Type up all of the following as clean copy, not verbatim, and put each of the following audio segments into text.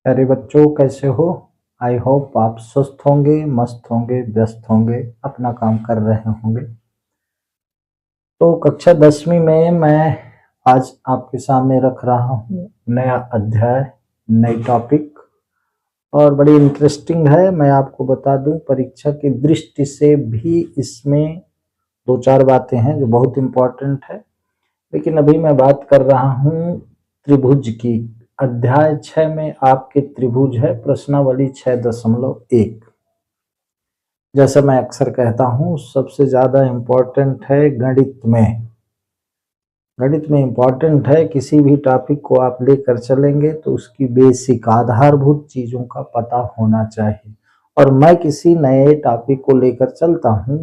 प्यारे बच्चों, कैसे हो? आई होप आप स्वस्थ होंगे, मस्त होंगे, व्यस्त होंगे, अपना काम कर रहे होंगे। तो कक्षा 10वीं में मैं आज आपके सामने रख रहा हूँ नया अध्याय, नई टॉपिक, और बड़ी इंटरेस्टिंग है। मैं आपको बता दूं, परीक्षा की दृष्टि से भी इसमें दो चार बातें हैं जो बहुत इम्पोर्टेंट है। लेकिन अभी मैं बात कर रहा हूँ त्रिभुज की। अध्याय 6 में आपके त्रिभुज है प्रश्नावली 6.1। जैसे मैं अक्सर कहता हूँ, सबसे ज्यादा इम्पोर्टेंट है गणित में। गणित में इम्पोर्टेंट है, किसी भी टॉपिक को आप लेकर चलेंगे तो उसकी बेसिक आधारभूत चीजों का पता होना चाहिए। और मैं किसी नए टॉपिक को लेकर चलता हूँ,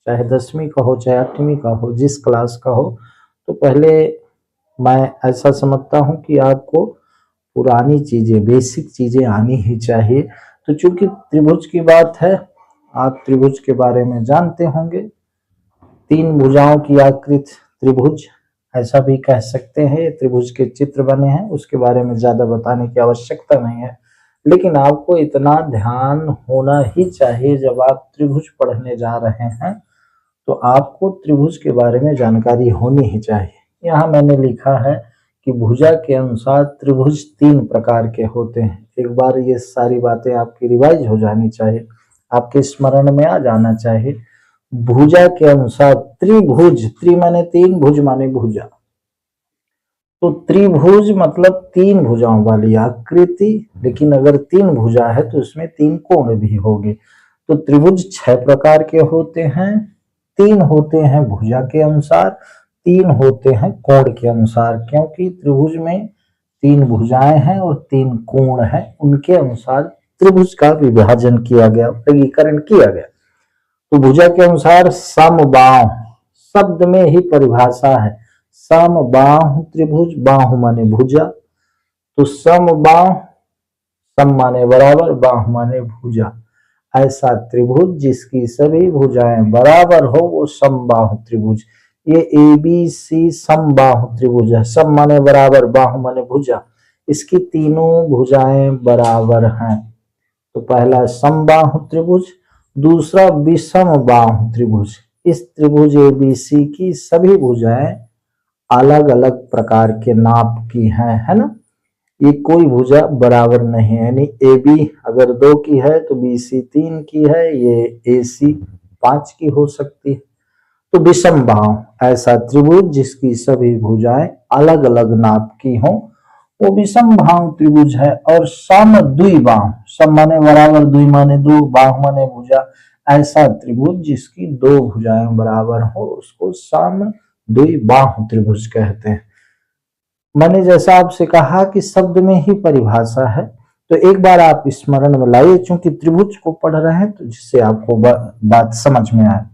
चाहे 10वीं का हो, चाहे 8वीं का हो, जिस क्लास का हो, तो पहले मैं ऐसा समझता हूँ कि आपको पुरानी चीजें, बेसिक चीजें आनी ही चाहिए। तो चूंकि त्रिभुज की बात है, आप त्रिभुज के बारे में जानते होंगे। तीन भुजाओं की आकृति त्रिभुज, ऐसा भी कह सकते हैं। त्रिभुज के चित्र बने हैं, उसके बारे में ज्यादा बताने की आवश्यकता नहीं है। लेकिन आपको इतना ध्यान होना ही चाहिए, जब आप त्रिभुज पढ़ने जा रहे हैं तो आपको त्रिभुज के बारे में जानकारी होनी ही चाहिए। यहाँ मैंने लिखा है कि भुजा के अनुसार त्रिभुज तीन प्रकार के होते हैं। एक बार ये सारी बातें आपकी रिवाइज हो जानी चाहिए, आपके स्मरण में आ जाना चाहिए। भुजा के अनुसार त्रिभुज, त्रि माने तीन, भुज माने भुजा। तो त्रिभुज मतलब तीन भुजाओं वाली आकृति। लेकिन अगर तीन भुजा है तो उसमें तीन कोण भी होंगे। तो त्रिभुज 6 प्रकार के होते हैं। तीन होते हैं भुजा के अनुसार, तीन होते हैं कोण के अनुसार। क्योंकि त्रिभुज में तीन भुजाएं हैं और तीन कोण हैं, उनके अनुसार त्रिभुज का विभाजन किया गया, वर्गीकरण किया गया। तो भुजा के अनुसार समबाहु, शब्द में ही परिभाषा है। समबाहु त्रिभुज, बाहु माने भुजा। तो समबाहु, सम माने बराबर, बाहु माने भुजा। ऐसा त्रिभुज जिसकी सभी भुजाएं बराबर हो, वो समबाहु त्रिभुज। ये ABC समबाहु त्रिभुज है। सम माने बराबर, बाहु माने भुजा। इसकी तीनों भुजाएं बराबर हैं। तो पहला समबाहु त्रिभुज, दूसरा विषम बाहु त्रिभुज। इस त्रिभुज ABC की सभी भुजाएं अलग अलग प्रकार के नाप की हैं, है ना। ये कोई भुजा बराबर नहीं है, यानी AB अगर 2 की है तो BC 3 की है, ये AC 5 की हो सकती है। तो विषम बाहु ऐसा त्रिभुज जिसकी सभी भुजाएं अलग अलग नाप की हों, वो विषम बाहु त्रिभुज है। और सम द्विबाहु, सम माने बराबर, द्वि माने दो, बाहु माने भुजा, ऐसा त्रिभुज जिसकी दो भुजाएं बराबर हो, उसको सम द्विबाहु त्रिभुज कहते हैं। मैंने जैसा आपसे कहा कि शब्द में ही परिभाषा है, तो एक बार आप स्मरण में लाइए, चूंकि त्रिभुज को पढ़ रहे हैं तो जिससे आपको बात समझ में आए।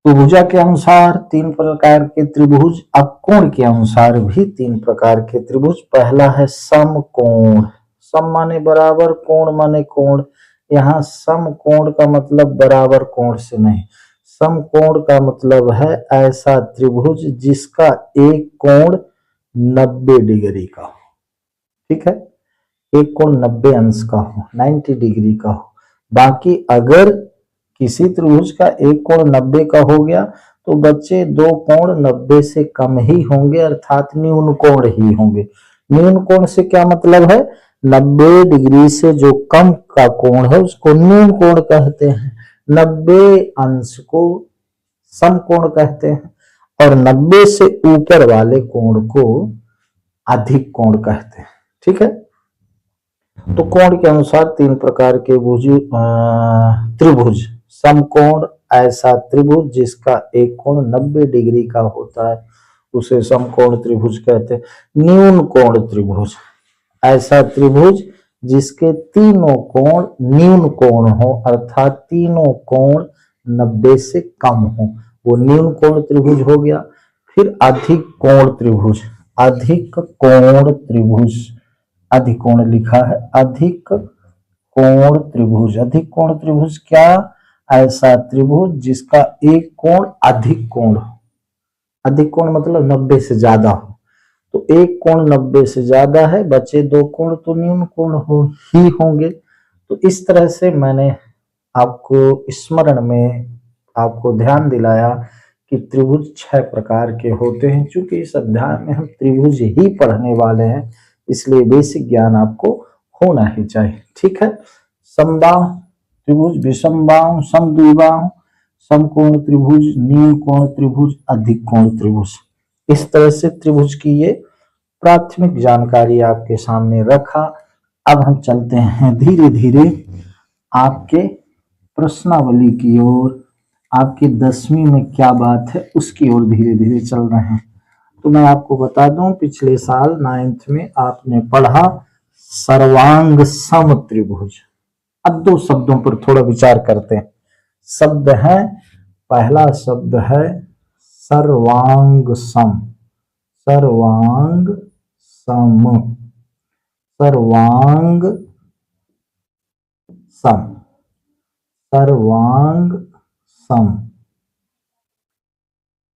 तो भुजा के अनुसार तीन प्रकार के त्रिभुज, अब कोण के अनुसार भी तीन प्रकार के त्रिभुज। पहला है समकोण। सम माने बराबर, कोण माने कोण। यहाँ समकोण का मतलब बराबर कोण से नहीं, समकोण का मतलब है ऐसा त्रिभुज जिसका एक कोण 90 डिग्री का हो। ठीक है, एक कोण 90 अंश का हो, 90 डिग्री का हो। बाकी अगर किसी त्रिभुज का एक कोण 90 का हो गया तो बच्चे दो कोण 90 से कम ही होंगे, अर्थात न्यून कोण ही होंगे। न्यून कोण से क्या मतलब है? 90 डिग्री से जो कम का कोण है उसको न्यून कोण कहते हैं। 90 अंश को समकोण कहते हैं और 90 से ऊपर वाले कोण को अधिक कोण कहते हैं। ठीक है, तो कोण के अनुसार तीन प्रकार के त्रिभुज। समकोण ऐसा त्रिभुज जिसका एक कोण 90 डिग्री का होता है, उसे समकोण त्रिभुज कहते हैं। न्यून कोण त्रिभुज ऐसा त्रिभुज जिसके तीनों कोण न्यून कोण हो, अर्थात तीनों कोण 90 से कम हो, वो न्यून कोण त्रिभुज हो गया। फिर अधिक कोण त्रिभुज, अधिक कोण त्रिभुज, अधिक कोण लिखा है, अधिक कोण त्रिभुज। अधिक कोण त्रिभुज क्या? ऐसा त्रिभुज जिसका एक कोण अधिक कोण हो। अधिक कोण मतलब 90 से ज्यादा हो, तो एक कोण 90 से ज्यादा है, बचे दो कोण तो न्यून कोण ही होंगे। तो इस तरह से मैंने आपको स्मरण में आपको ध्यान दिलाया कि त्रिभुज 6 प्रकार के होते हैं। चूंकि इस अध्याय में हम त्रिभुज ही पढ़ने वाले हैं, इसलिए बेसिक ज्ञान आपको होना ही चाहिए। ठीक है, समबाहु त्रिभुज, विषमबाहु, समद्विबाहु, समकोण त्रिभुज, न्यून कोण त्रिभुज, अधिक कोण त्रिभुज, इस तरह से त्रिभुज की ये प्राथमिक जानकारी आपके सामने रखा। अब हम चलते हैं धीरे धीरे आपके प्रश्नावली की ओर। आपके 10वीं में क्या बात है उसकी ओर धीरे धीरे चल रहे हैं। तो मैं आपको बता दूं, पिछले साल 9th में आपने पढ़ा सर्वांग सम त्रिभुज। अब दो शब्दों पर थोड़ा विचार करते हैं। शब्द है, पहला शब्द है सर्वांग सम, सर्वांग सम, सर्वांग सम, सर्वांग सम।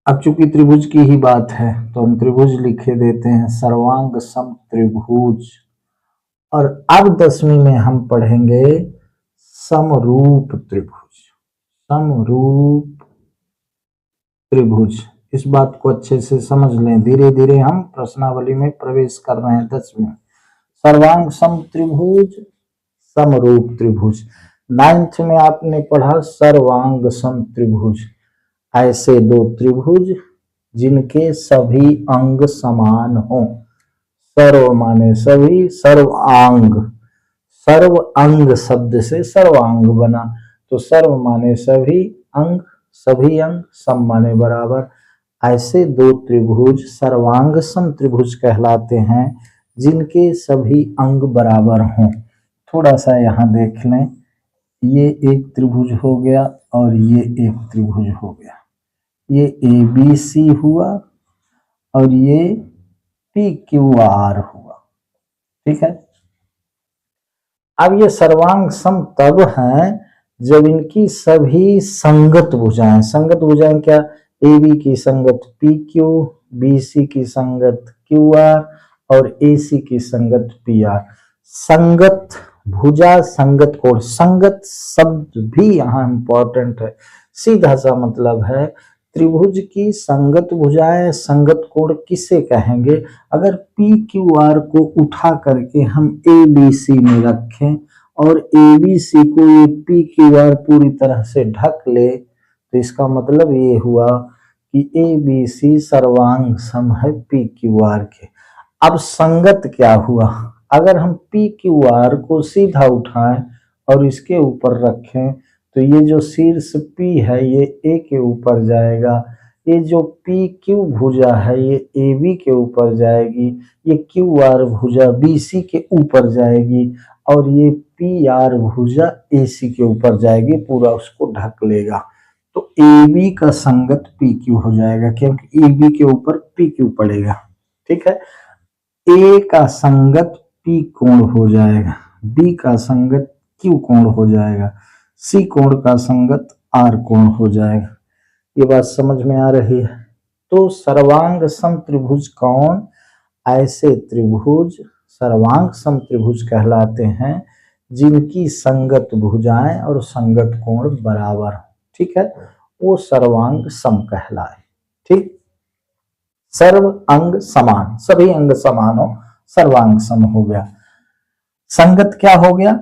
अब चूंकि त्रिभुज की ही बात है तो हम त्रिभुज लिखे देते हैं, सर्वांग सम त्रिभुज। और अब 10वीं में हम पढ़ेंगे समरूप त्रिभुज, समरूप त्रिभुज। इस बात को अच्छे से समझ लें, धीरे धीरे हम प्रश्नावली में प्रवेश कर रहे हैं 10वीं में। सर्वांग सम त्रिभुज, समरूप त्रिभुज। 9th में आपने पढ़ा सर्वांग सम त्रिभुज, ऐसे दो त्रिभुज जिनके सभी अंग समान हो। सर्व माने सभी, सर्वांग, सर्व अंग शब्द से सर्वांग बना, तो सर्व माने सभी, अंग सभी अंग, सम माने बराबर। ऐसे दो त्रिभुज सर्वांग सम त्रिभुज कहलाते हैं जिनके सभी अंग बराबर हों। थोड़ा सा यहाँ देख लें, ये एक त्रिभुज हो गया और ये एक त्रिभुज हो गया, ये ABC हुआ और ये PQR हुआ। ठीक है, अब ये सर्वांग सम तब हैं जब इनकी सभी संगत भुजाएं, संगत भुजाएं क्या, AB की संगत PQ, BC की संगत QR और AC की संगत PR। संगत भुजा, संगत कोण, संगत शब्द भी यहाँ इंपॉर्टेंट है। सीधा सा मतलब है त्रिभुज की संगत भुजाएं, संगत कोण किसे कहेंगे? अगर PQR को उठा करके हम ABC में रखें और ABC को ये PQR पूरी तरह से ढक ले, तो इसका मतलब ये हुआ कि ABC सर्वांग सम है PQR के। अब संगत क्या हुआ? अगर हम PQR को सीधा उठाएं और इसके ऊपर रखें तो ये जो शीर्ष P है ये A के ऊपर जाएगा, ये जो PQ भुजा है ये AB के ऊपर जाएगी, ये QR भुजा BC के ऊपर जाएगी और ये PR भुजा AC के ऊपर जाएगी, पूरा उसको ढक लेगा। तो AB का संगत PQ हो जाएगा क्योंकि AB के ऊपर PQ पड़ेगा। ठीक है, A का संगत P कोण हो जाएगा, B का संगत Q कोण हो जाएगा, C कोण का संगत R कोण हो जाएगा। ये बात समझ में आ रही है? तो सर्वांग सम त्रिभुज कौन? ऐसे त्रिभुज सर्वांग सम त्रिभुज कहलाते हैं जिनकी संगत भुजाएं और संगत कोण बराबर हो। ठीक है, वो सर्वांग सम कहलाए। ठीक, सर्व अंग समान, सभी अंग समान हो, सर्वांग सम हो गया। संगत क्या हो गया?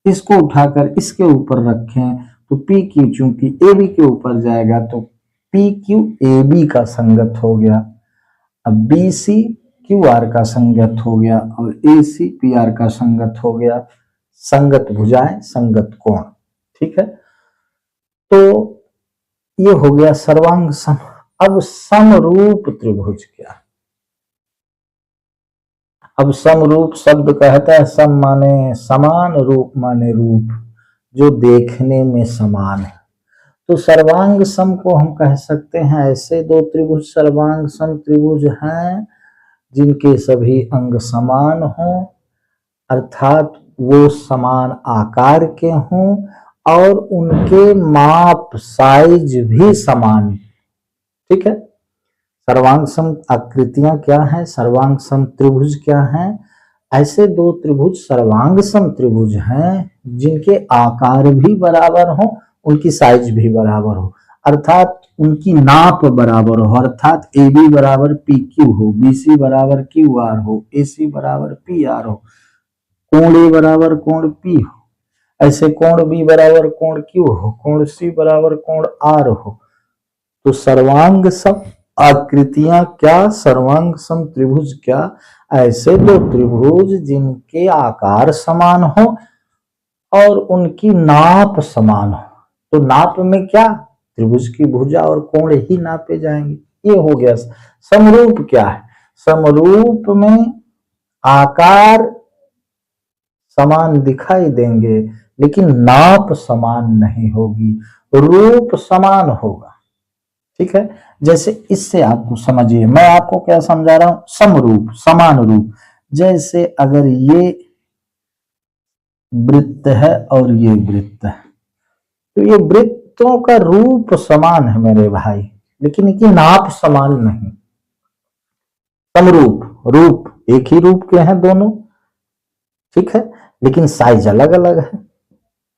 इसको उठाकर इसके ऊपर रखें तो PQ चूंकि AB के ऊपर जाएगा तो PQ AB का संगत हो गया। अब BC QR का संगत हो गया और AC PR का संगत हो गया। संगत भुजाएं, संगत कोण। ठीक है, तो ये हो गया सर्वांग सम। अब समरूप त्रिभुज क्या? अब समरूप शब्द कहता है सम माने समान, रूप माने रूप, जो देखने में समान है। तो सर्वांग सम को हम कह सकते हैं ऐसे दो त्रिभुज सर्वांग सम त्रिभुज हैं जिनके सभी अंग समान हों, अर्थात वो समान आकार के हों और उनके माप साइज भी समान। ठीक है, सर्वांग सम आकृतियां क्या है, सर्वांग सम त्रिभुज क्या है? ऐसे दो त्रिभुज सर्वांग सम त्रिभुज हैं जिनके आकार भी बराबर हो, उनकी साइज भी बराबर हो, अर्थात उनकी नाप बराबर हो, अर्थात ए बी बराबर पी क्यू हो, बी सी बराबर क्यू आर हो, ए सी बराबर पी आर हो, कोण ए बराबर कोण पी हो, ऐसे कोण बी बराबर कोण क्यू हो, कोण सी बराबर कोण आर हो। तो सर्वांग सम आकृतियां क्या, सर्वांग सम त्रिभुज क्या? ऐसे दो त्रिभुज जिनके आकार समान हो और उनकी नाप समान हो। तो नाप में क्या, त्रिभुज की भुजा और कोण ही नापे जाएंगे, ये हो गया। समरूप क्या है, समरूप में आकार समान दिखाई देंगे लेकिन नाप समान नहीं होगी, रूप समान होगा। ठीक है, जैसे इससे आपको समझिए, मैं आपको क्या समझा रहा हूं, समरूप समान रूप। जैसे अगर ये वृत्त है और ये वृत्त है, तो ये वृत्तों का रूप समान है मेरे भाई, लेकिन इनकी नाप समान नहीं। समरूप, रूप एक ही रूप के हैं दोनों, ठीक है, लेकिन साइज अलग अलग है,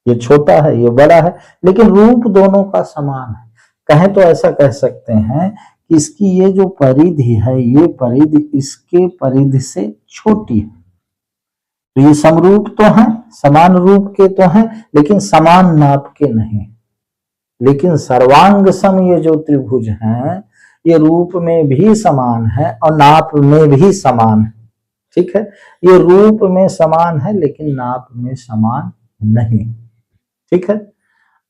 ये छोटा है ये बड़ा है, लेकिन रूप दोनों का समान है। कहें तो ऐसा कह सकते हैं कि इसकी ये जो परिधि है, ये परिधि इसके परिधि से छोटी है। तो ये समरूप तो है, समान रूप के तो हैं, लेकिन समान नाप के नहीं। लेकिन सर्वांग सम ये जो त्रिभुज हैं, ये रूप में भी समान है और नाप में भी समान है। ठीक है, ये रूप में समान है लेकिन नाप में समान नहीं। ठीक है,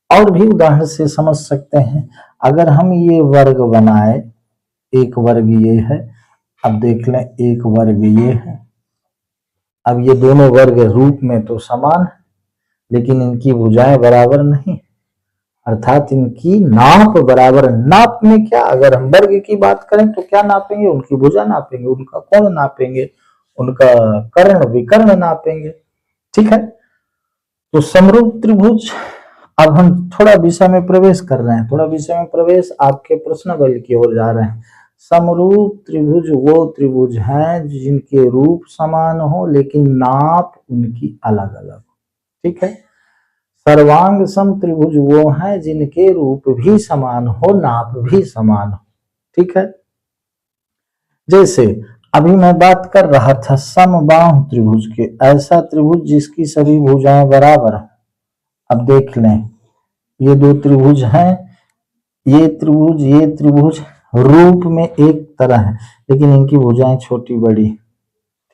और भी उदाहरण से समझ सकते हैं। अगर हम ये वर्ग बनाए, एक वर्ग ये है, अब देख लें एक वर्ग ये है। अब ये दोनों वर्ग रूप में तो समान है लेकिन इनकी भुजाएं बराबर नहीं, अर्थात इनकी नाप बराबर। नाप में क्या, अगर हम वर्ग की बात करें तो क्या नापेंगे, उनकी भुजा नापेंगे, उनका कोण नापेंगे, उनका कर्ण विकर्ण नापेंगे। ठीक है, तो समरूप त्रिभुज। अब हम थोड़ा विषय में प्रवेश कर रहे हैं, थोड़ा विषय में प्रवेश आपके प्रश्न बल की ओर जा रहे हैं। समरूप त्रिभुज वो त्रिभुज हैं जिनके रूप समान हो लेकिन नाप उनकी अलग अलग हो। ठीक है, सर्वांग सम त्रिभुज वो हैं जिनके रूप भी समान हो, नाप भी समान हो। ठीक है, जैसे अभी मैं बात कर रहा था समबाहु त्रिभुज के, ऐसा त्रिभुज जिसकी सभी भुजाएं बराबर हैं। अब देख लें, ये दो त्रिभुज हैं, ये त्रिभुज रूप में एक तरह है लेकिन इनकी भुजाएं छोटी बड़ी।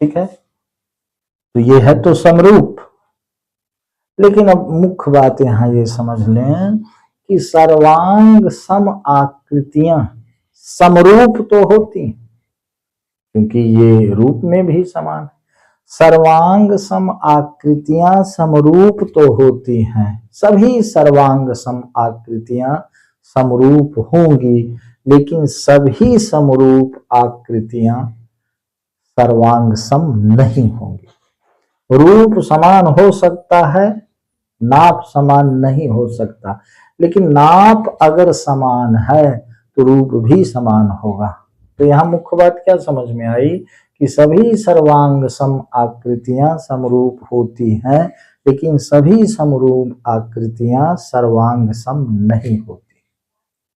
ठीक है, तो ये है तो समरूप। लेकिन अब मुख्य बात यहां ये समझ लें कि सर्वांग सम आकृतियां समरूप तो होती हैं क्योंकि ये रूप में भी समान है। सर्वांग सम आकृतियां समरूप तो होती हैं, सभी सर्वांग सम आकृतियां समरूप होंगी, लेकिन सभी समरूप आकृतियां सर्वांग सम नहीं होंगी। रूप समान हो सकता है, नाप समान नहीं हो सकता, लेकिन नाप अगर समान है तो रूप भी समान होगा। तो यहां मुख्य बात क्या समझ में आई कि सभी सर्वांग सम आकृतियां समरूप होती हैं लेकिन सभी समरूप आकृतियां सर्वांग सम नहीं होती।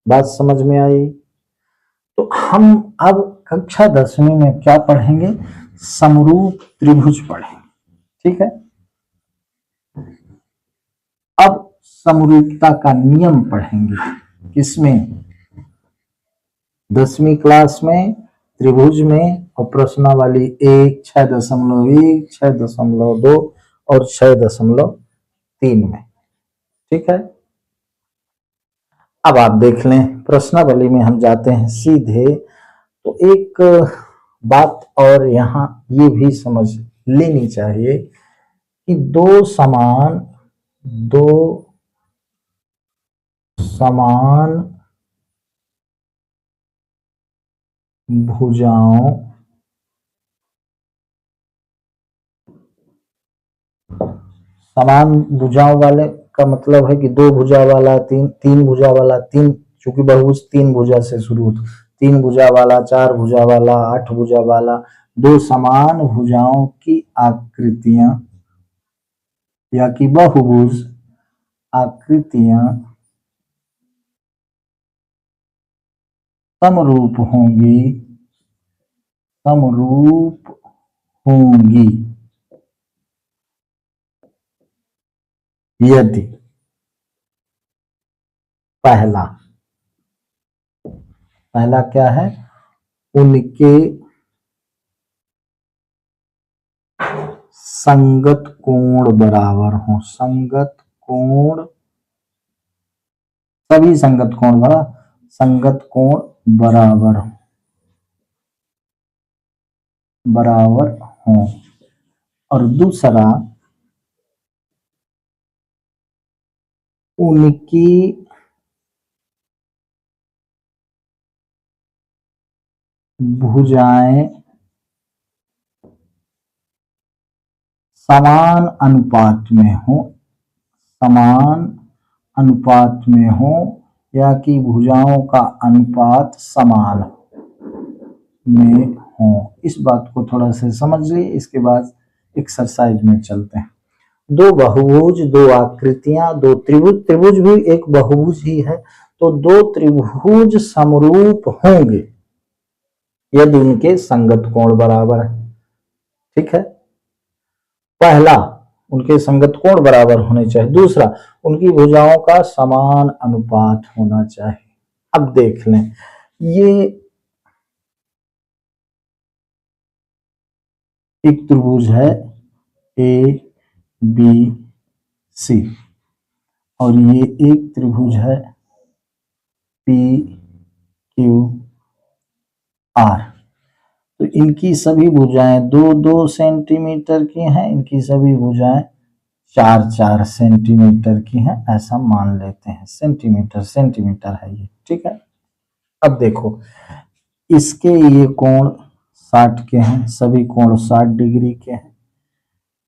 बात समझ में आई? तो हम अब कक्षा 10वीं में क्या पढ़ेंगे, समरूप त्रिभुज पढ़ेंगे। ठीक है, अब समरूपता का नियम पढ़ेंगे, किसमें, 10वीं क्लास में, त्रिभुज में, और प्रश्नावली 1, 6.1, 6.2 और 6.3 में। ठीक है, अब आप देख लें, प्रश्नावली में हम जाते हैं सीधे। तो एक बात और यहां ये भी समझ लेनी चाहिए कि दो समान भुजाओं समान भुजाओं वाले का मतलब है कि दो भुजा वाला, तीन भुजा वाला, तीन, चूंकि बहुभुज तीन भुजा से शुरू होता, 3 भुजा वाला, 4 भुजा वाला, 8 भुजा वाला, 2 समान भुजाओं की आकृतियां या कि बहुभुज आकृतियां समरूप होंगी, समरूप होंगी यदि पहला क्या है, उनके संगत कोण बराबर हो, संगत कोण, सभी संगत कोण बराबर हो। और दूसरा, उनकी भुजाएं समान अनुपात में हो या कि भुजाओं का अनुपात समान में हो। इस बात को थोड़ा सा समझ लिए, इसके बाद एक्सरसाइज में चलते हैं। 2 बहुभुज, 2 आकृतियां, 2 त्रिभुज, त्रिभुज भी एक बहुभुज ही है, तो 2 त्रिभुज समरूप होंगे यदि उनके संगत कोण बराबर है। ठीक है, पहला उनके संगत कोण बराबर होने चाहिए, दूसरा उनकी भुजाओं का समान अनुपात होना चाहिए। अब देख लें, ये एक त्रिभुज है ए बी सी और ये एक त्रिभुज है पी क्यू आर। तो इनकी सभी भुजाएं 2-2 सेंटीमीटर की हैं, इनकी सभी भुजाएं 4-4 सेंटीमीटर की हैं, ऐसा मान लेते हैं। सेंटीमीटर है ये। ठीक है, अब देखो, इसके ये कोण 60 के हैं, सभी कोण 60 डिग्री के हैं,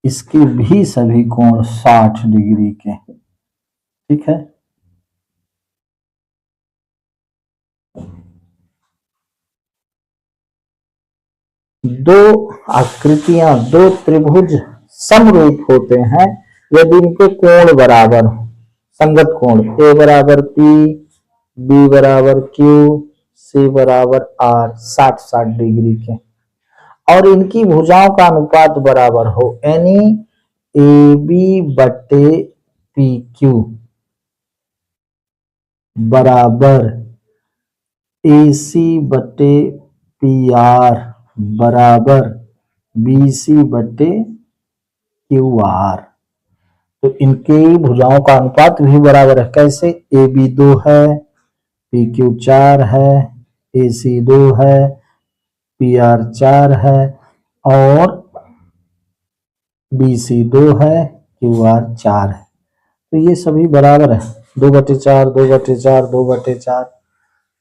इसके भी सभी कोण 60 डिग्री के हैं। ठीक है, दो आकृतियां, 2 त्रिभुज समरूप होते हैं यदि इनके कोण बराबर हो, संगत कोण, ए बराबर पी, बी बराबर क्यू, सी बराबर आर, 60-60 डिग्री के, और इनकी भुजाओं का अनुपात बराबर हो, यानी ए बी बटे पी क्यू बराबर ए सी बटे पी आर बराबर बी सी बटे क्यू आर। तो इनके भुजाओं का अनुपात भी बराबर है। कैसे? ए बी 2 है, पी क्यू 4 है, ए सी 2 है, पी आर 4 है और बी सी 2 है, क्यू आर 4 है। तो ये सभी बराबर है, 2/4, 2/4, 2/4।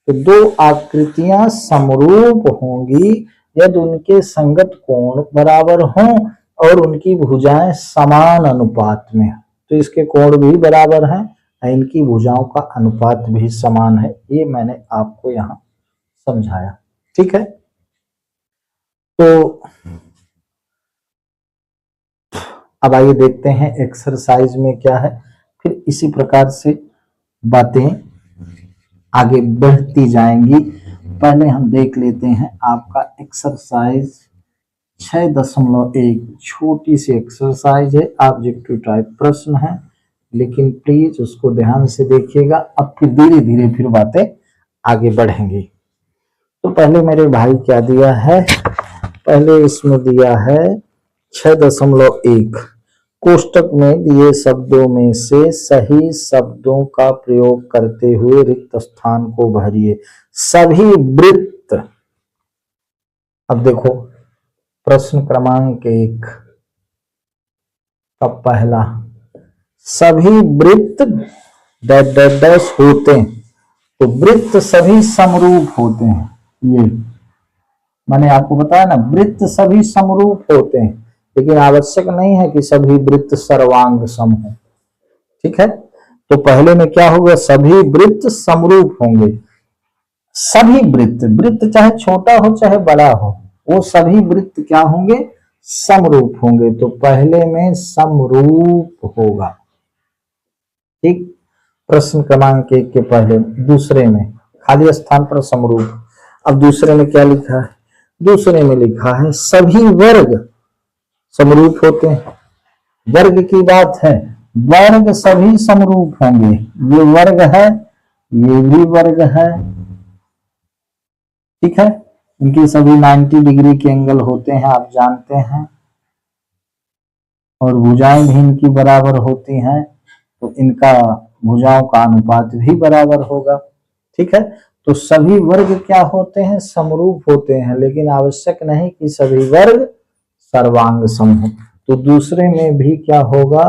तो 2 आकृतियां समरूप होंगी यदि उनके संगत कोण बराबर हों और उनकी भुजाएं समान अनुपात में। तो इसके कोण भी बराबर हैं, इनकी भुजाओं का अनुपात भी समान है। ये मैंने आपको यहां समझाया। ठीक है, तो अब आइए देखते हैं एक्सरसाइज में क्या है, फिर इसी प्रकार से बातें आगे बढ़ती जाएंगी। पहले हम देख लेते हैं आपका एक्सरसाइज 6.1, छोटी सी एक्सरसाइज है, ऑब्जेक्टिव टाइप प्रश्न है, लेकिन प्लीज उसको ध्यान से देखिएगा। अब फिर धीरे धीरे फिर बातें आगे बढ़ेंगी। तो पहले मेरे भाई क्या दिया है, पहले इसमें दिया है 6.1, कोष्टक में दिए शब्दों में से सही शब्दों का प्रयोग करते हुए रिक्त स्थान को भरिए। सभी वृत्त, अब देखो प्रश्न क्रमांक 1 का पहला, सभी वृत्त डैश डैश डैश होते हैं। तो वृत्त सभी समरूप होते हैं, ये मैंने आपको बताया ना, वृत्त सभी समरूप होते हैं, लेकिन आवश्यक नहीं है कि सभी वृत्त सर्वांग सम हो। ठीक है, तो पहले में क्या होगा, सभी वृत्त समरूप होंगे। सभी वृत्त, वृत्त चाहे छोटा हो चाहे बड़ा हो, वो सभी वृत्त क्या होंगे, समरूप होंगे। तो पहले में समरूप होगा, ठीक। प्रश्न क्रमांक 1 के पहले, दूसरे में खाली स्थान पर समरूप। अब दूसरे में क्या लिखा है, दूसरे में लिखा है सभी वर्ग समरूप होते हैं। वर्ग की बात है, वर्ग सभी समरूप होंगे। ये वर्ग है, ये भी वर्ग है, ठीक है। इनके सभी 90 डिग्री के एंगल होते हैं, आप जानते हैं। और भुजाएं भी इनकी बराबर होती हैं, तो इनका भुजाओं का अनुपात भी बराबर होगा, ठीक है। तो सभी वर्ग क्या होते हैं, समरूप होते हैं, लेकिन आवश्यक नहीं कि सभी वर्ग सर्वांग सम हो। तो दूसरे में भी क्या होगा,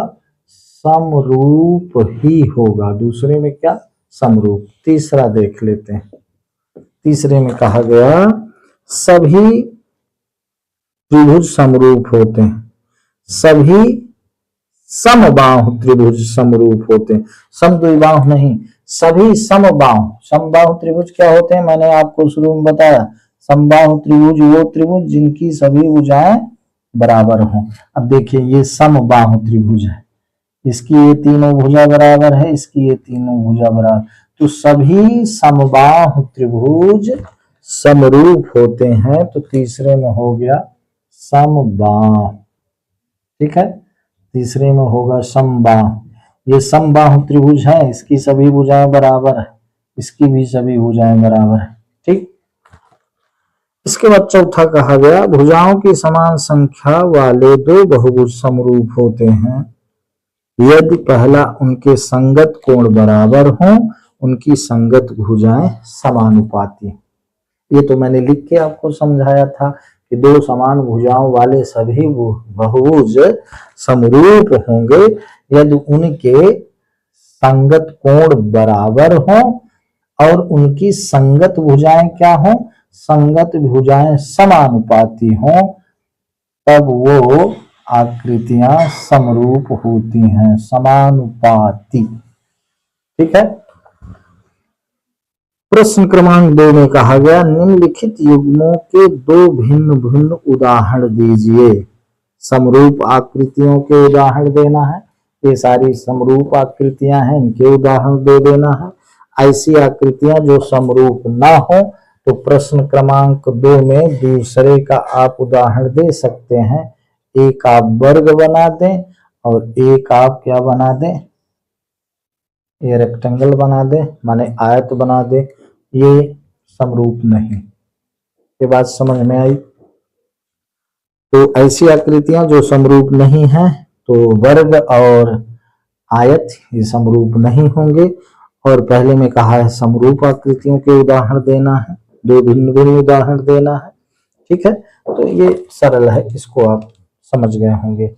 समरूप ही होगा। दूसरे में क्या, समरूप। तीसरा देख लेते हैं। तीसरे में कहा गया सभी त्रिभुज समरूप होते हैं, सभी समबाहु त्रिभुज समरूप होते हैं। समद्विबाहु नहीं, सभी समबाहु। समबाहु त्रिभुज क्या होते हैं, मैंने आपको शुरू में बताया। समबाहु त्रिभुज वो त्रिभुज जिनकी सभी भुजाएं बराबर हों। अब देखिए ये समबाहु त्रिभुज है, इसकी ये तीनों भुजा बराबर है, इसकी ये तीनों भुजा बराबर। तो सभी समबाहु त्रिभुज समरूप होते हैं। तो तीसरे में हो गया समबाहु, ठीक है। तीसरे में होगा समबाहु। ये समबाहु त्रिभुज है, इसकी सभी भुजाएं बराबर है, इसकी भी सभी भुजाएं बराबर है, ठीक। इसके बाद चौथा कहा गया भुजाओं की समान संख्या वाले दो बहुभुज समरूप होते हैं यदि पहला उनके संगत कोण बराबर हो, उनकी संगत भुजाएं समानुपाती। ये तो मैंने लिख के आपको समझाया था कि दो समान भुजाओं वाले सभी बहुभुज समरूप होंगे यदि उनके संगत कोण बराबर हो और उनकी संगत भुजाएं क्या हो, संगत भुजाएं समानुपाती हो, तब वो आकृतियां समरूप होती हैं, समानुपाती, ठीक है। प्रश्न क्रमांक 2 में कहा गया निम्नलिखित युग्मों के दो भिन्न भिन्न उदाहरण दीजिए। समरूप आकृतियों के उदाहरण देना है, ये सारी समरूप आकृतियां हैं, इनके उदाहरण दे देना है। ऐसी आकृतियां जो समरूप ना हो तो प्रश्न क्रमांक 2 में दूसरे का आप उदाहरण दे सकते हैं। एक आप वर्ग बना दें और एक आप क्या बना दें, ये रेक्टेंगल बना दे, माने आयत बना दे। ये समरूप नहीं। ये बात समझ में आई। तो ऐसी आकृतियां जो समरूप नहीं है, तो वर्ग और आयत ये समरूप नहीं होंगे। और पहले में कहा है समरूप आकृतियों के उदाहरण देना है, दो भिन्न भिन्न उदाहरण देना है, ठीक है। तो ये सरल है, इसको आप समझ गए होंगे।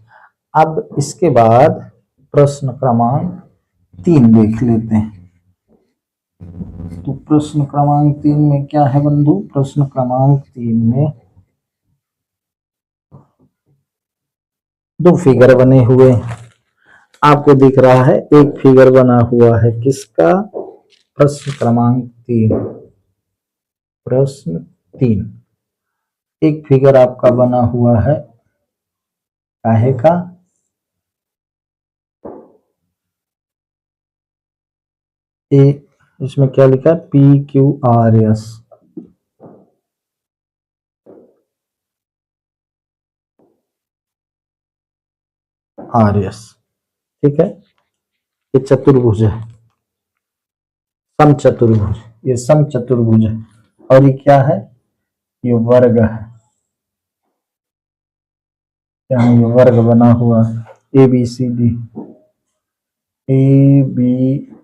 अब इसके बाद प्रश्न क्रमांक 3 देख लेते हैं। तो प्रश्न क्रमांक 3 में क्या है बंधु, प्रश्न क्रमांक 3 में दो फिगर बने हुए हैं, आपको दिख रहा है। एक फिगर बना हुआ है किसका, प्रश्न क्रमांक 3, प्रश्न 3। एक फिगर आपका बना हुआ है काहे का, इसमें क्या लिखा है, PQRS, RS, ठीक है। ये चतुर्भुज है, समचतुर्भुज, ये समचतुर्भुज है। और ये क्या है, ये वर्ग है। यहाँ ये वर्ग बना हुआ है, ABCD, ABCD,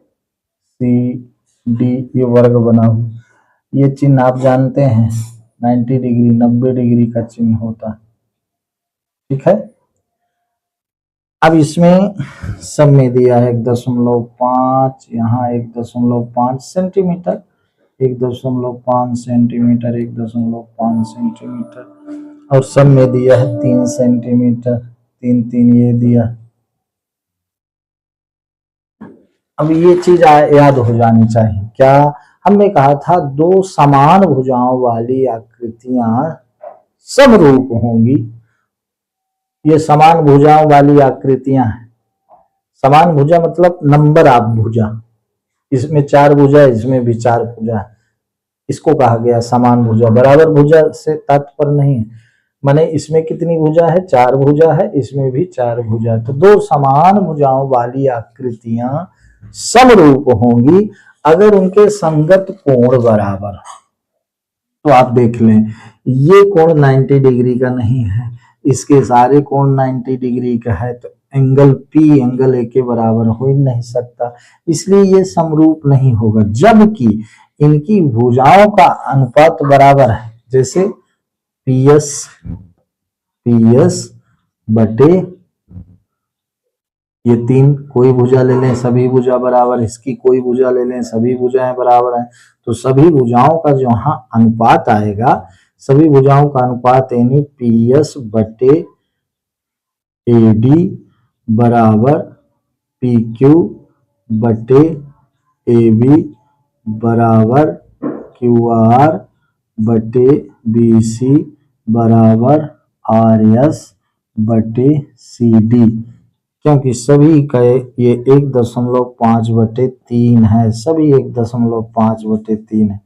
ये वर्ग बना हुआ। ये चिन्ह आप जानते हैं, 90 डिग्री 90 डिग्री का चिन्ह होता है, ठीक है। अब इसमें सब में दिया है 1.5, यहाँ 1.5 सेंटीमीटर, 1.5 सेंटीमीटर, 1.5 सेंटीमीटर, और सब में दिया है 3 सेंटीमीटर, 3 ये दिया। अब ये चीज याद हो जानी चाहिए क्या, हमने कहा था दो समान भुजाओं वाली आकृतियां समरूप होंगी। ये समान भुजाओं वाली आकृतियां हैं। समान भुजा मतलब नंबर ऑफ भुजा, इसमें 4 भुजा, इसमें भी 4 भुजा, इसको कहा गया समान भुजा। बराबर भुजा से तात्पर्य नहीं है, माने इसमें कितनी भुजा है, 4 भुजा है, इसमें भी 4 भुजा है। तो दो समान भुजाओं वाली आकृतियां समरूप होंगी अगर उनके संगत कोण बराबर। तो आप देख लें, ये कोण 90 डिग्री का नहीं है, इसके सारे कोण 90 डिग्री का है, तो एंगल P एंगल A के बराबर हो ही नहीं सकता, इसलिए ये समरूप नहीं होगा। जबकि इनकी भुजाओं का अनुपात बराबर है, जैसे PS बटे ये 3, कोई भुजा ले लें सभी भुजा बराबर, इसकी कोई भुजा ले लें सभी भुजाएं बराबर हैं। तो सभी भुजाओं का जो यहाँ अनुपात आएगा, सभी भुजाओं का अनुपात यानी PS बटे AD बराबर PQ बटे AB बराबर QR बटे BC बराबर RS बटे CD, क्योंकि सभी का ये 1.5/3 है, सभी 1.5/3 है,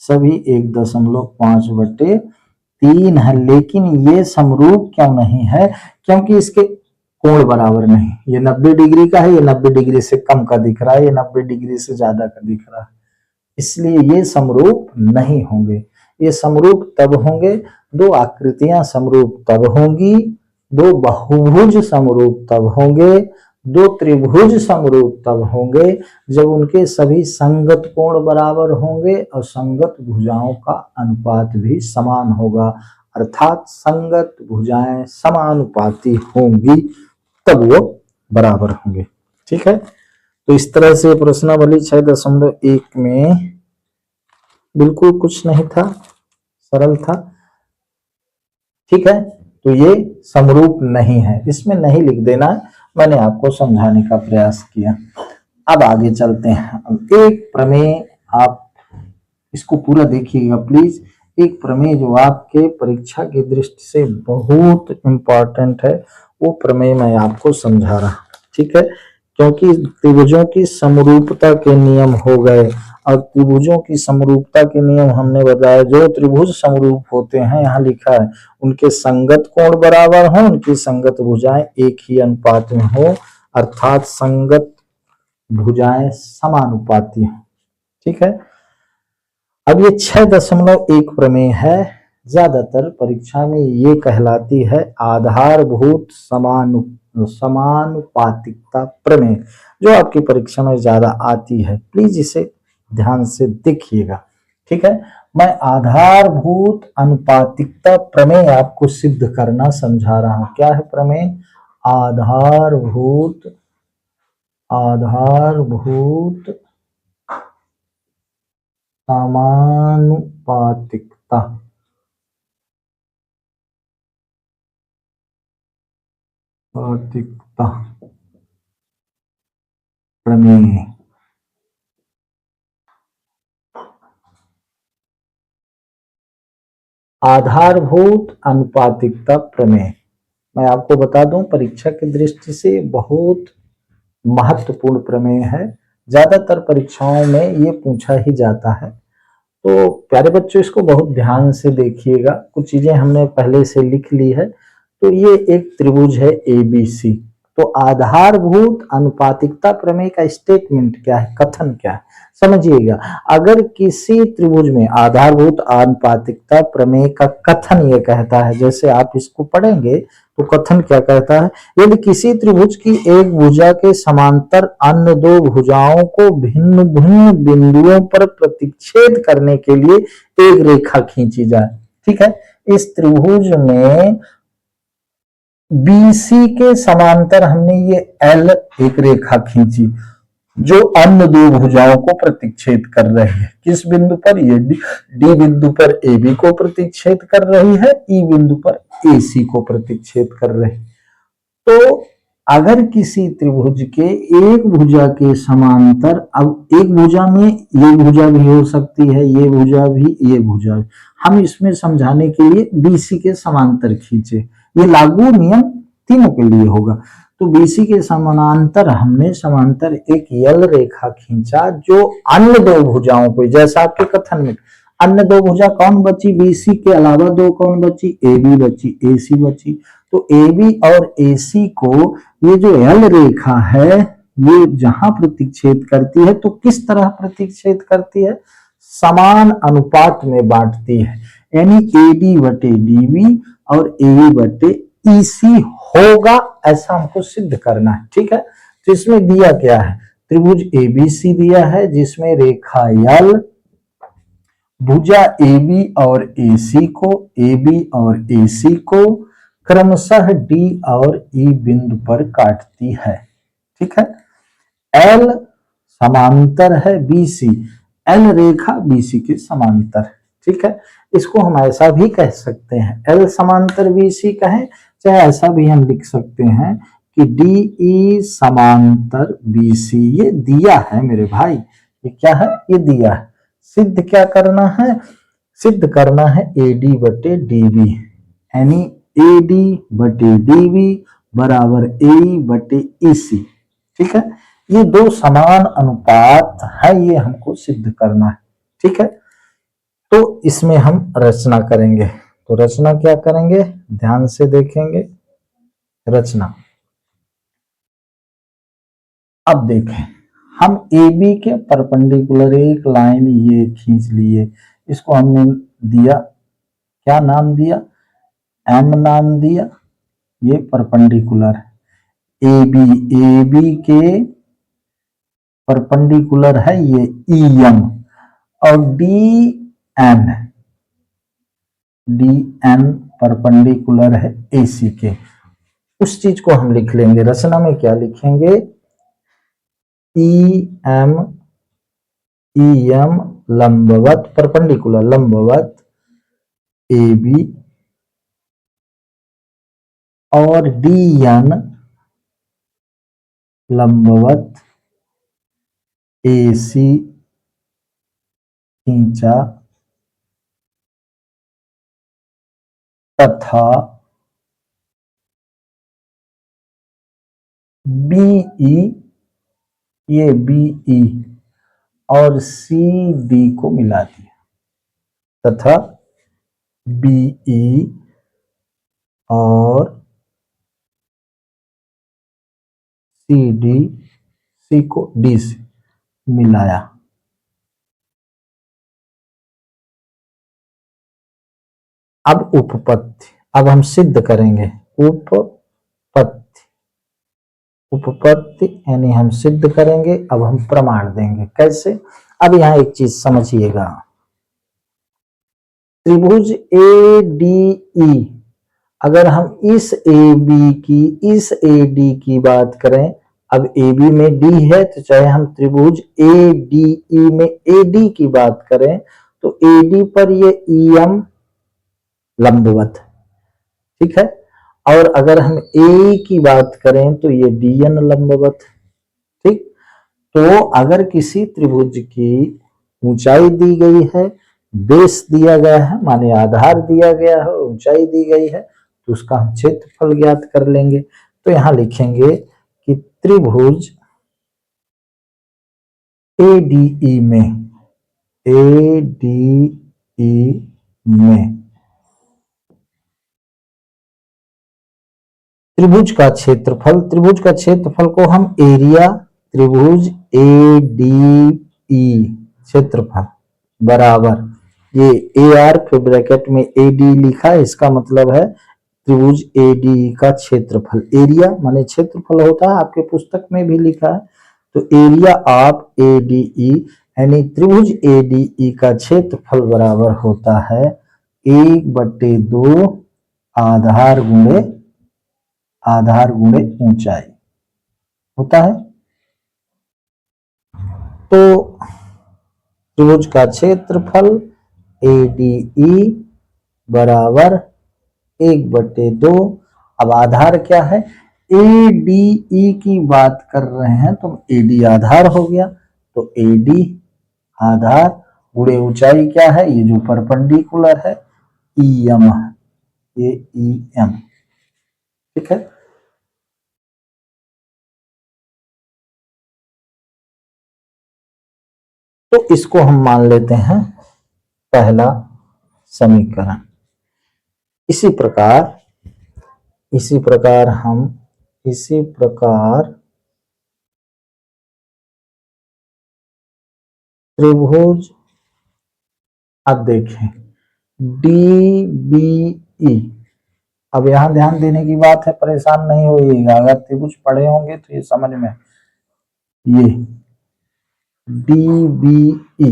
सभी 1.5/3 है। लेकिन ये समरूप क्यों नहीं है, क्योंकि इसके कोण बराबर नहीं। ये 90 डिग्री का है, ये 90 डिग्री से कम का दिख रहा है, ये 90 डिग्री से ज्यादा का दिख रहा है, इसलिए ये समरूप नहीं होंगे। ये समरूप तब होंगे, दो आकृतियां समरूप तब होंगी, दो बहुभुज समरूप तब होंगे, दो त्रिभुज समरूप तब होंगे जब उनके सभी संगत कोण बराबर होंगे और संगत भुजाओं का अनुपात भी समान होगा, अर्थात संगत भुजाएं समानुपाती होंगी, तब वो बराबर होंगे। ठीक है, तो इस तरह से प्रश्नावली 6.1 में बिल्कुल कुछ नहीं था, सरल था। ठीक है, तो ये समरूप नहीं है, इसमें नहीं लिख देना, मैंने आपको समझाने का प्रयास किया। अब आगे चलते हैं। अब एक प्रमेय, आप इसको पूरा देखिएगा प्लीज। एक प्रमेय जो आपके परीक्षा की दृष्टि से बहुत इंपॉर्टेंट है, वो प्रमेय मैं आपको समझा रहा हूं। ठीक है, क्योंकि त्रिभुजों की समरूपता के नियम हो गए, और त्रिभुजों की समरूपता के नियम हमने बताया, जो त्रिभुज समरूप होते हैं, यहाँ लिखा है उनके संगत कोण बराबर हो, उनकी संगत भुजाएं एक ही अनुपात में हो, अर्थात संगत भुजाएं समानुपाती हो। ठीक है, अब ये 6.1 प्रमेय है, ज्यादातर परीक्षा में ये कहलाती है आधारभूत समानुपातिकता प्रमेय, जो आपकी परीक्षा में ज्यादा आती है। प्लीज इसे ध्यान से देखिएगा। ठीक है, मैं आधारभूत अनुपातिकता प्रमेय आपको सिद्ध करना समझा रहा हूं। क्या है प्रमेय? आधारभूत समानुपातिकता प्रमेय। आधारभूत अनुपातिकता प्रमेय, मैं आपको बता दूं, परीक्षा की दृष्टि से बहुत महत्वपूर्ण प्रमेय है, ज्यादातर परीक्षाओं में ये पूछा ही जाता है। तो प्यारे बच्चों, इसको बहुत ध्यान से देखिएगा, कुछ चीजें हमने पहले से लिख ली है। तो ये एक त्रिभुज है ABC, तो आधारभूत अनुपातिकता प्रमेय का स्टेटमेंट क्या है, कथन क्या है, समझिएगा। अगर किसी त्रिभुज में आधारभूत अनुपातिकता प्रमेय का कथन ये कहता है, जैसे आप इसको पढ़ेंगे तो कथन क्या कहता है, यदि किसी त्रिभुज की एक भुजा के समांतर अन्य दो भुजाओं को भिन्न भिन्न बिंदुओं पर प्रतिच्छेद करने के लिए एक रेखा खींची जाए। ठीक है, इस त्रिभुज में BC के समांतर हमने ये L एक रेखा खींची, जो अन्य दो भुजाओं को प्रतिच्छेद कर रही है। किस बिंदु पर? ये D बिंदु पर AB को प्रतिच्छेद कर रही है, E बिंदु पर AC को प्रतिच्छेद कर रही है। तो अगर किसी त्रिभुज के एक भुजा के समांतर, अब एक भुजा में ये भुजा भी हो सकती है, ये भुजा भी, ये भुजा भी, हम इसमें समझाने के लिए बीसी के समांतर खींचे, ये लागू नियम तीनों के लिए होगा। तो बीसी के समानांतर हमने समांतर एक यल रेखा खींचा जो अन्य दो भुजाओं को, जैसा आपके कथन में अन्य दो भुजा कौन बची, बीसी के अलावा दो कौन बची, ए बी बची, ए सी बची। तो ए बी और ए सी को ये जो यल रेखा है ये जहां प्रतिच्छेद करती है तो किस तरह प्रतिच्छेद करती है, समान अनुपात में बांटती है, यानी ए डी बटे डी बी और ए बी बटे ई सी होगा, ऐसा हमको सिद्ध करना है। ठीक है, तो इसमें दिया क्या है, त्रिभुज ए बी सी दिया है जिसमें रेखा यल भुजा ए बी और ए सी को, ए बी और ए सी को क्रमशः डी और ई बिंदु पर काटती है। ठीक है, एल समांतर है बीसी, एल रेखा बीसी के समांतर। ठीक है, इसको हम ऐसा भी कह सकते हैं, एल समांतर बीसी कहें, चाहे ऐसा भी हम लिख सकते हैं कि डी ई समांतर बीसी। ये दिया है मेरे भाई, ये क्या है, ये दिया है। सिद्ध क्या करना है, सिद्ध करना है ए डी बटे डी बी, यानी ए डी बटे डी बी बराबर ए बटे ई सी। ठीक है, ये दो समान अनुपात है, ये हमको सिद्ध करना है। ठीक है, तो इसमें हम रचना करेंगे, तो रचना क्या करेंगे, ध्यान से देखेंगे रचना। अब देखें, हम ए बी के परपेंडिकुलर एक लाइन ये खींच लिए, इसको हमने दिया, क्या नाम दिया, एम नाम दिया, ये परपेंडिकुलर है। ए बी के परपेंडिकुलर है ये ई एम, और डी एन परपेंडिकुलर है ए सी के। उस चीज को हम लिख लेंगे, रचना में क्या लिखेंगे, ई एम लंबवत, परपेंडिकुलर लंबवत ए बी और डी एन लंबवत ए सी खींचा तथा बीई, ये बीई और सी डी को मिला दिया, तथा बीई और सी डी, सी को डी से मिलाया। अब उपपत्ति, अब हम सिद्ध करेंगे उपपत्ति यानी हम सिद्ध करेंगे। अब हम प्रमाण देंगे, कैसे, अब यहां एक चीज समझिएगा, त्रिभुज ए डी ई, अगर हम इस ए बी की, इस ए डी की बात करें, अब ए बी में डी है तो चाहे हम त्रिभुज ए डी ई में ए डी की बात करें तो ए डी पर ये ई एम लंबवत, ठीक है, और अगर हम ए की बात करें तो ये डी एन लंबवत। ठीक, तो अगर किसी त्रिभुज की ऊंचाई दी गई है, बेस दिया गया है, माने आधार दिया गया है, ऊंचाई दी गई है, तो उसका हम क्षेत्रफल ज्ञात कर लेंगे। तो यहां लिखेंगे कि त्रिभुज एडीई में, त्रिभुज का क्षेत्रफल, त्रिभुज का क्षेत्रफल को हम एरिया त्रिभुज एडीई क्षेत्रफल बराबर, ये ए आर फिर ब्रैकेट में ए डी लिखा है, इसका मतलब है त्रिभुज एडी का क्षेत्रफल, एरिया माने क्षेत्रफल होता है, आपके पुस्तक में भी लिखा है, तो एरिया ऑफ एडीई यानी त्रिभुज एडीई का क्षेत्रफल बराबर होता है 1/2 आधार गुणे ऊंचाई होता है। तो त्रिभुज का क्षेत्रफल एडीई बराबर 1/2, अब आधार क्या है, ADE की बात कर रहे हैं तो AD आधार हो गया, तो AD आधार गुणे ऊंचाई क्या है, ये जो परपेंडिकुलर है EM है, ये EM, ठीक है। तो इसको हम मान लेते हैं पहला समीकरण। इसी प्रकार त्रिभुज, अब देखें DBE, अब यहां ध्यान देने की बात है, परेशान नहीं होइएगा, अगर त्रिभुज पढ़े होंगे तो ये समझ में, ये DBE,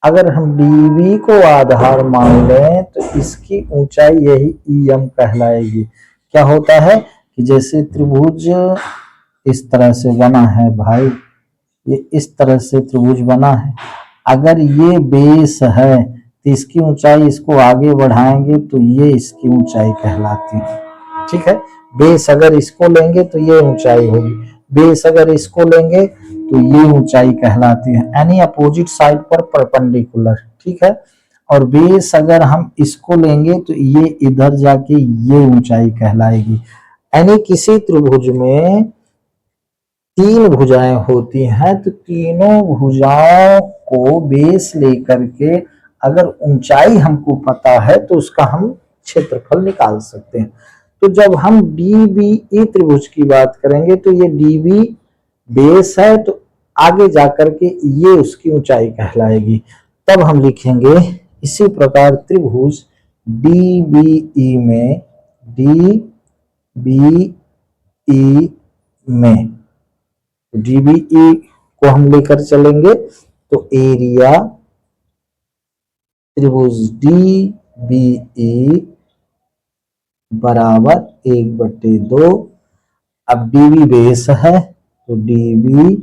अगर हम DB को आधार मान लें तो इसकी ऊंचाई यही EM कहलाएगी। क्या होता है कि जैसे त्रिभुज इस तरह से बना है भाई, ये इस तरह से त्रिभुज बना है, अगर ये बेस है तो इसकी ऊंचाई, इसको आगे बढ़ाएंगे तो ये इसकी ऊंचाई कहलाती है, ठीक है। बेस अगर इसको लेंगे तो ये ऊंचाई होगी, बेस अगर इसको लेंगे तो ये ऊंचाई कहलाती है, यानी अपोजिट साइड पर परपेंडिकुलर, ठीक है। और बेस अगर हम इसको लेंगे तो ये इधर जाके ये ऊंचाई कहलाएगी। यानी किसी त्रिभुज में तीन भुजाएं होती हैं तो तीनों भुजाओं को बेस लेकर के अगर ऊंचाई हमको पता है तो उसका हम क्षेत्रफल निकाल सकते हैं। तो जब हम DBE त्रिभुज की बात करेंगे तो ये DB बेस है, तो आगे जाकर के ये उसकी ऊंचाई कहलाएगी। तब हम लिखेंगे इसी प्रकार त्रिभुज DBE में, DBE में DBE को हम लेकर चलेंगे तो एरिया त्रिभुज DBE बराबर 1/2। अब DB बेस है तो DB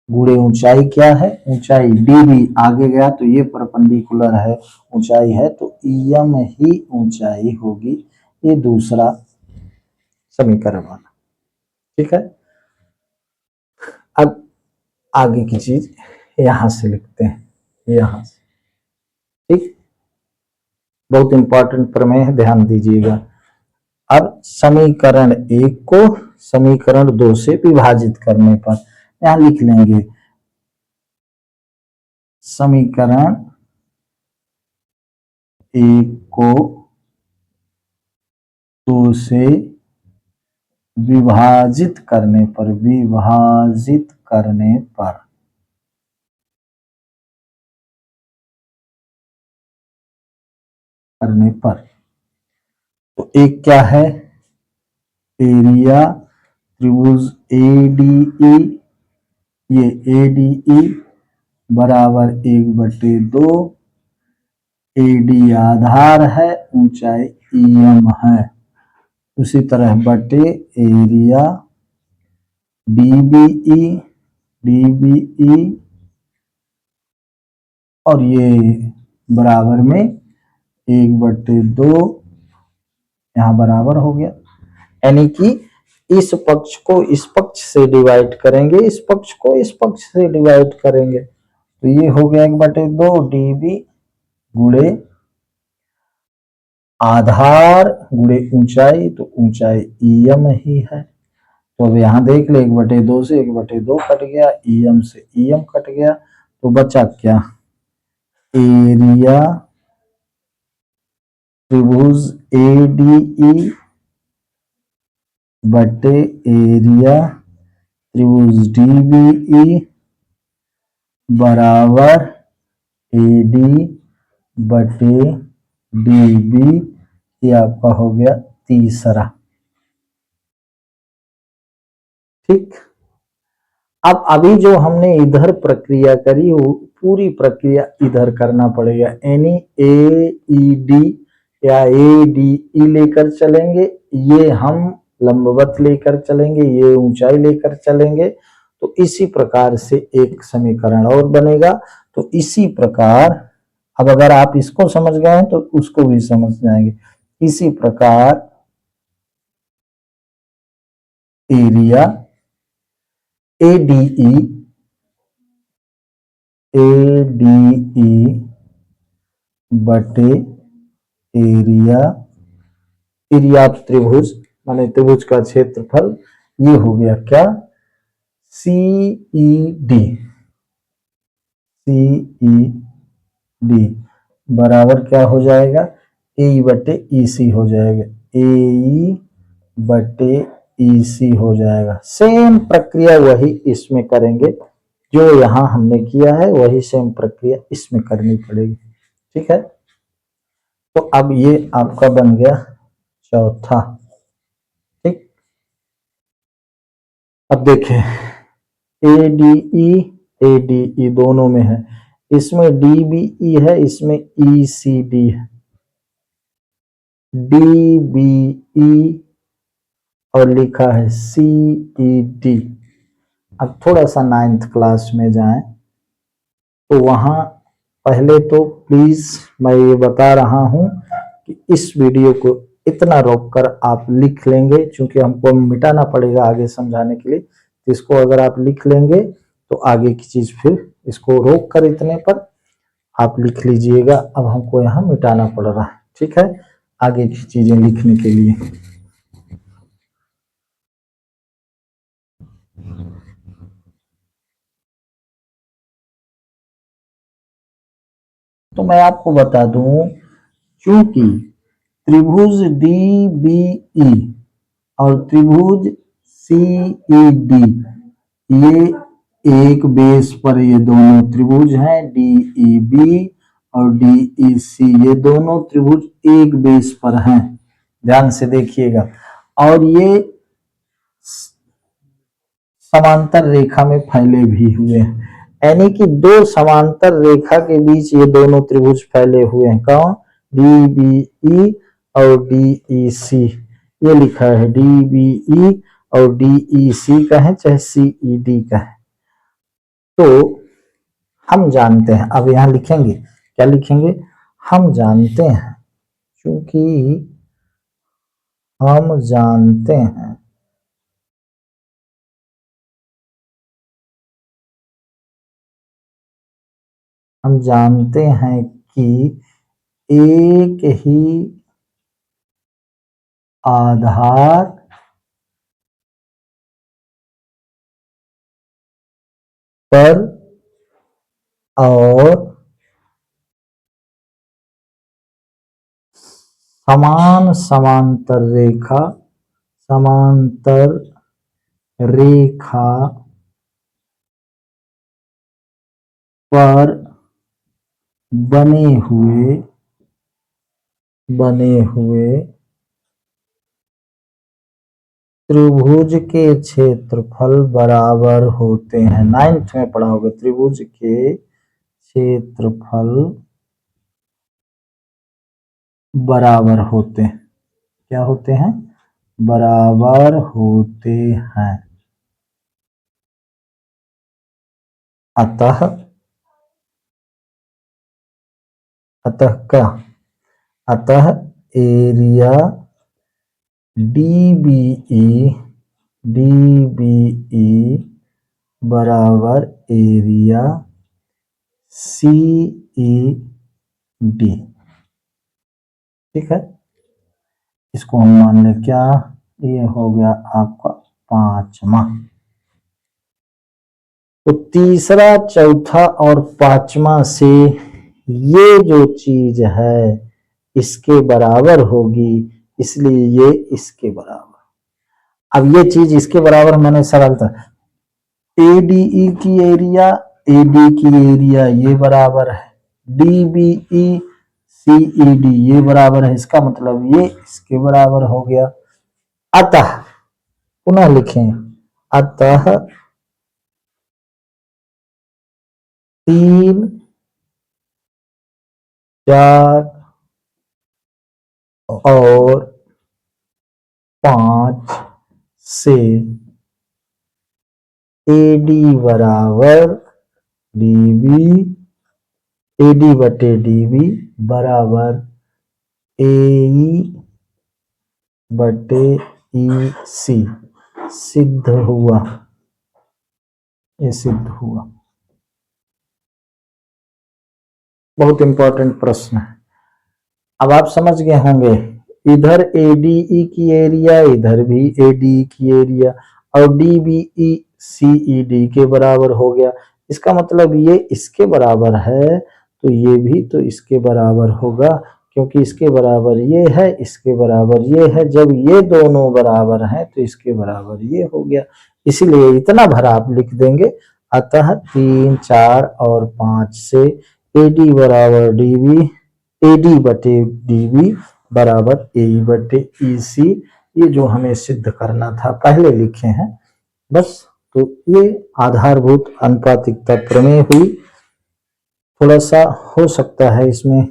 गुणे ऊंचाई क्या है, ऊंचाई DB आगे गया तो ये परपेंडिकुलर है, ऊंचाई है तो EM ही ऊंचाई होगी। ये दूसरा समीकरण बना, ठीक है। अब आगे की चीज यहां से लिखते हैं, यहां से, ठीक, बहुत इंपॉर्टेंट प्रमेय है, ध्यान दीजिएगा। अब समीकरण 1 को समीकरण 2 से विभाजित करने पर यहां लिख लेंगे समीकरण 1 को 2 से विभाजित करने पर, तो एक क्या है, एरिया त्रिभुज ADE, ये ADE बराबर 1/2, AD आधार है, ऊंचाई EM है, उसी तरह बटे एरिया DBE और ये बराबर में 1/2, यहां बराबर हो गया। यानी कि इस पक्ष को इस पक्ष से डिवाइड करेंगे, इस पक्ष को इस पक्ष से डिवाइड करेंगे, तो ये हो गया 1/2 DB गुणे आधार गुणे ऊंचाई, तो ऊंचाई EM ही है। तो अब यहां देख ले 1/2 से 1/2 कट गया, EM से EM कट गया, तो बचा क्या, एरिया त्रिभुज ADE बटे एरिया त्रिभुज DBE बराबर AD बटे DB, ये आपका हो गया तीसरा, ठीक। अब अभी जो हमने इधर प्रक्रिया करी वो पूरी प्रक्रिया इधर करना पड़ेगा, यानी AED या ADE लेकर चलेंगे, ये हम लंबवत लेकर चलेंगे, ये ऊंचाई लेकर चलेंगे, तो इसी प्रकार से एक समीकरण और बनेगा। तो इसी प्रकार अब अगर आप इसको समझ गए हैं तो उसको भी समझ जाएंगे। इसी प्रकार एरिया, ADE, बटे एरिया, एरिया ऑफ त्रिभुज माने त्रिभुज का क्षेत्रफल, ये हो गया क्या, CED, CED बराबर क्या हो जाएगा, AE बटे EC हो जाएगा, AE बटे EC हो जाएगा। सेम प्रक्रिया वही इसमें करेंगे, जो यहां हमने किया है वही सेम प्रक्रिया इसमें करनी पड़ेगी। ठीक है, तो अब ये आपका बन गया चौथा। ठीक, अब देखें ADE, ADE दोनों में है, इसमें DBE है, इसमें ECD है, DBE और लिखा है CED। अब थोड़ा सा 9th क्लास में जाएं तो वहां पहले तो प्लीज मैं ये बता रहा हूं कि इस वीडियो को इतना रोककर आप लिख लेंगे, क्योंकि हमको मिटाना पड़ेगा आगे समझाने के लिए, तो इसको अगर आप लिख लेंगे तो आगे की चीज फिर इसको रोक कर इतने पर आप लिख लीजिएगा। अब हमको यहाँ मिटाना पड़ रहा है, ठीक है, आगे की चीजें लिखने के लिए। तो मैं आपको बता दूं, क्योंकि त्रिभुज DBE और त्रिभुज CED ये एक बेस पर ये दोनों त्रिभुज हैं, DEB और DEC ये दोनों त्रिभुज एक बेस पर हैं, ध्यान से देखिएगा, और ये समांतर रेखा में फैले भी हुए हैं, यानी कि दो समांतर रेखा के बीच ये दोनों त्रिभुज फैले हुए हैं। कौन, DBE और DEC, ये लिखा है DBE और DEC का है चाहे CED का है। तो हम जानते हैं, अब यहां लिखेंगे, क्या लिखेंगे, हम जानते हैं, क्योंकि हम जानते हैं कि एक ही आधार पर और समान समांतर रेखा पर बने हुए त्रिभुज के क्षेत्रफल बराबर होते हैं। 9th में पढ़ा होगा, त्रिभुज के क्षेत्रफल बराबर होते हैं, क्या होते हैं, बराबर होते हैं। अतः क्या, अतः एरिया DBE बराबर एरिया CED। ठीक है, इसको हम मान लें क्या, ये हो गया आपका 5वां। तो तीसरा, चौथा और 5वां से ये जो चीज है इसके बराबर होगी, इसलिए ये इसके बराबर। अब ये चीज इसके बराबर मैंने सरलता, ADE की एरिया AD की एरिया ये बराबर है, DBE CED ये बराबर है, इसका मतलब ये इसके बराबर हो गया। अतः पुनः लिखें, अतः 3, 4 और 5 से AD बराबर AD बटे DB बराबर AE बटे EC, सिद्ध हुआ, ये सिद्ध हुआ। बहुत इंपॉर्टेंट प्रश्न है। अब आप समझ गए होंगे, इधर ADE की एरिया, इधर भी ADE की एरिया, और DBE CED के बराबर हो गया। इसका मतलब ये इसके बराबर है तो ये भी तो इसके बराबर होगा, क्योंकि इसके बराबर ये है, इसके बराबर ये है। जब ये दोनों बराबर हैं तो इसके बराबर ये हो गया, इसीलिए इतना भर आप लिख देंगे। अतः 3, 4 और 5 से AD बराबर DB, AD बटे DB बराबर AE बटे EC, ये जो हमें सिद्ध करना था पहले लिखे हैं बस। तो ये आधारभूत अनुपातिकता प्रमेय हुई। थोड़ा सा हो सकता है इसमें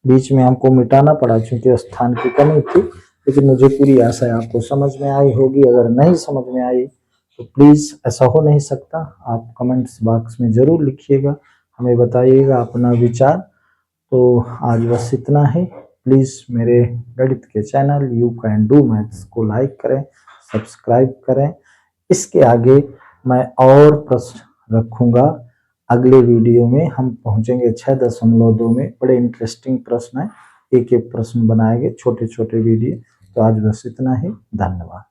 बीच में हमको मिटाना पड़ा क्योंकि स्थान की कमी थी, लेकिन मुझे पूरी आशा है आपको समझ में आई होगी। अगर नहीं समझ में आई तो प्लीज़, ऐसा हो नहीं सकता, आप कमेंट्स बॉक्स में ज़रूर लिखिएगा, हमें बताइएगा अपना विचार। तो आज बस इतना ही। प्लीज़ मेरे गणित के channel you can do maths को लाइक करें, सब्सक्राइब करें। इसके आगे मैं और प्रश्न रखूँगा। अगले वीडियो में हम पहुंचेंगे 6.2 में। बड़े इंटरेस्टिंग प्रश्न है, एक एक प्रश्न बनाएंगे, छोटे छोटे वीडियो। तो आज बस इतना ही, धन्यवाद।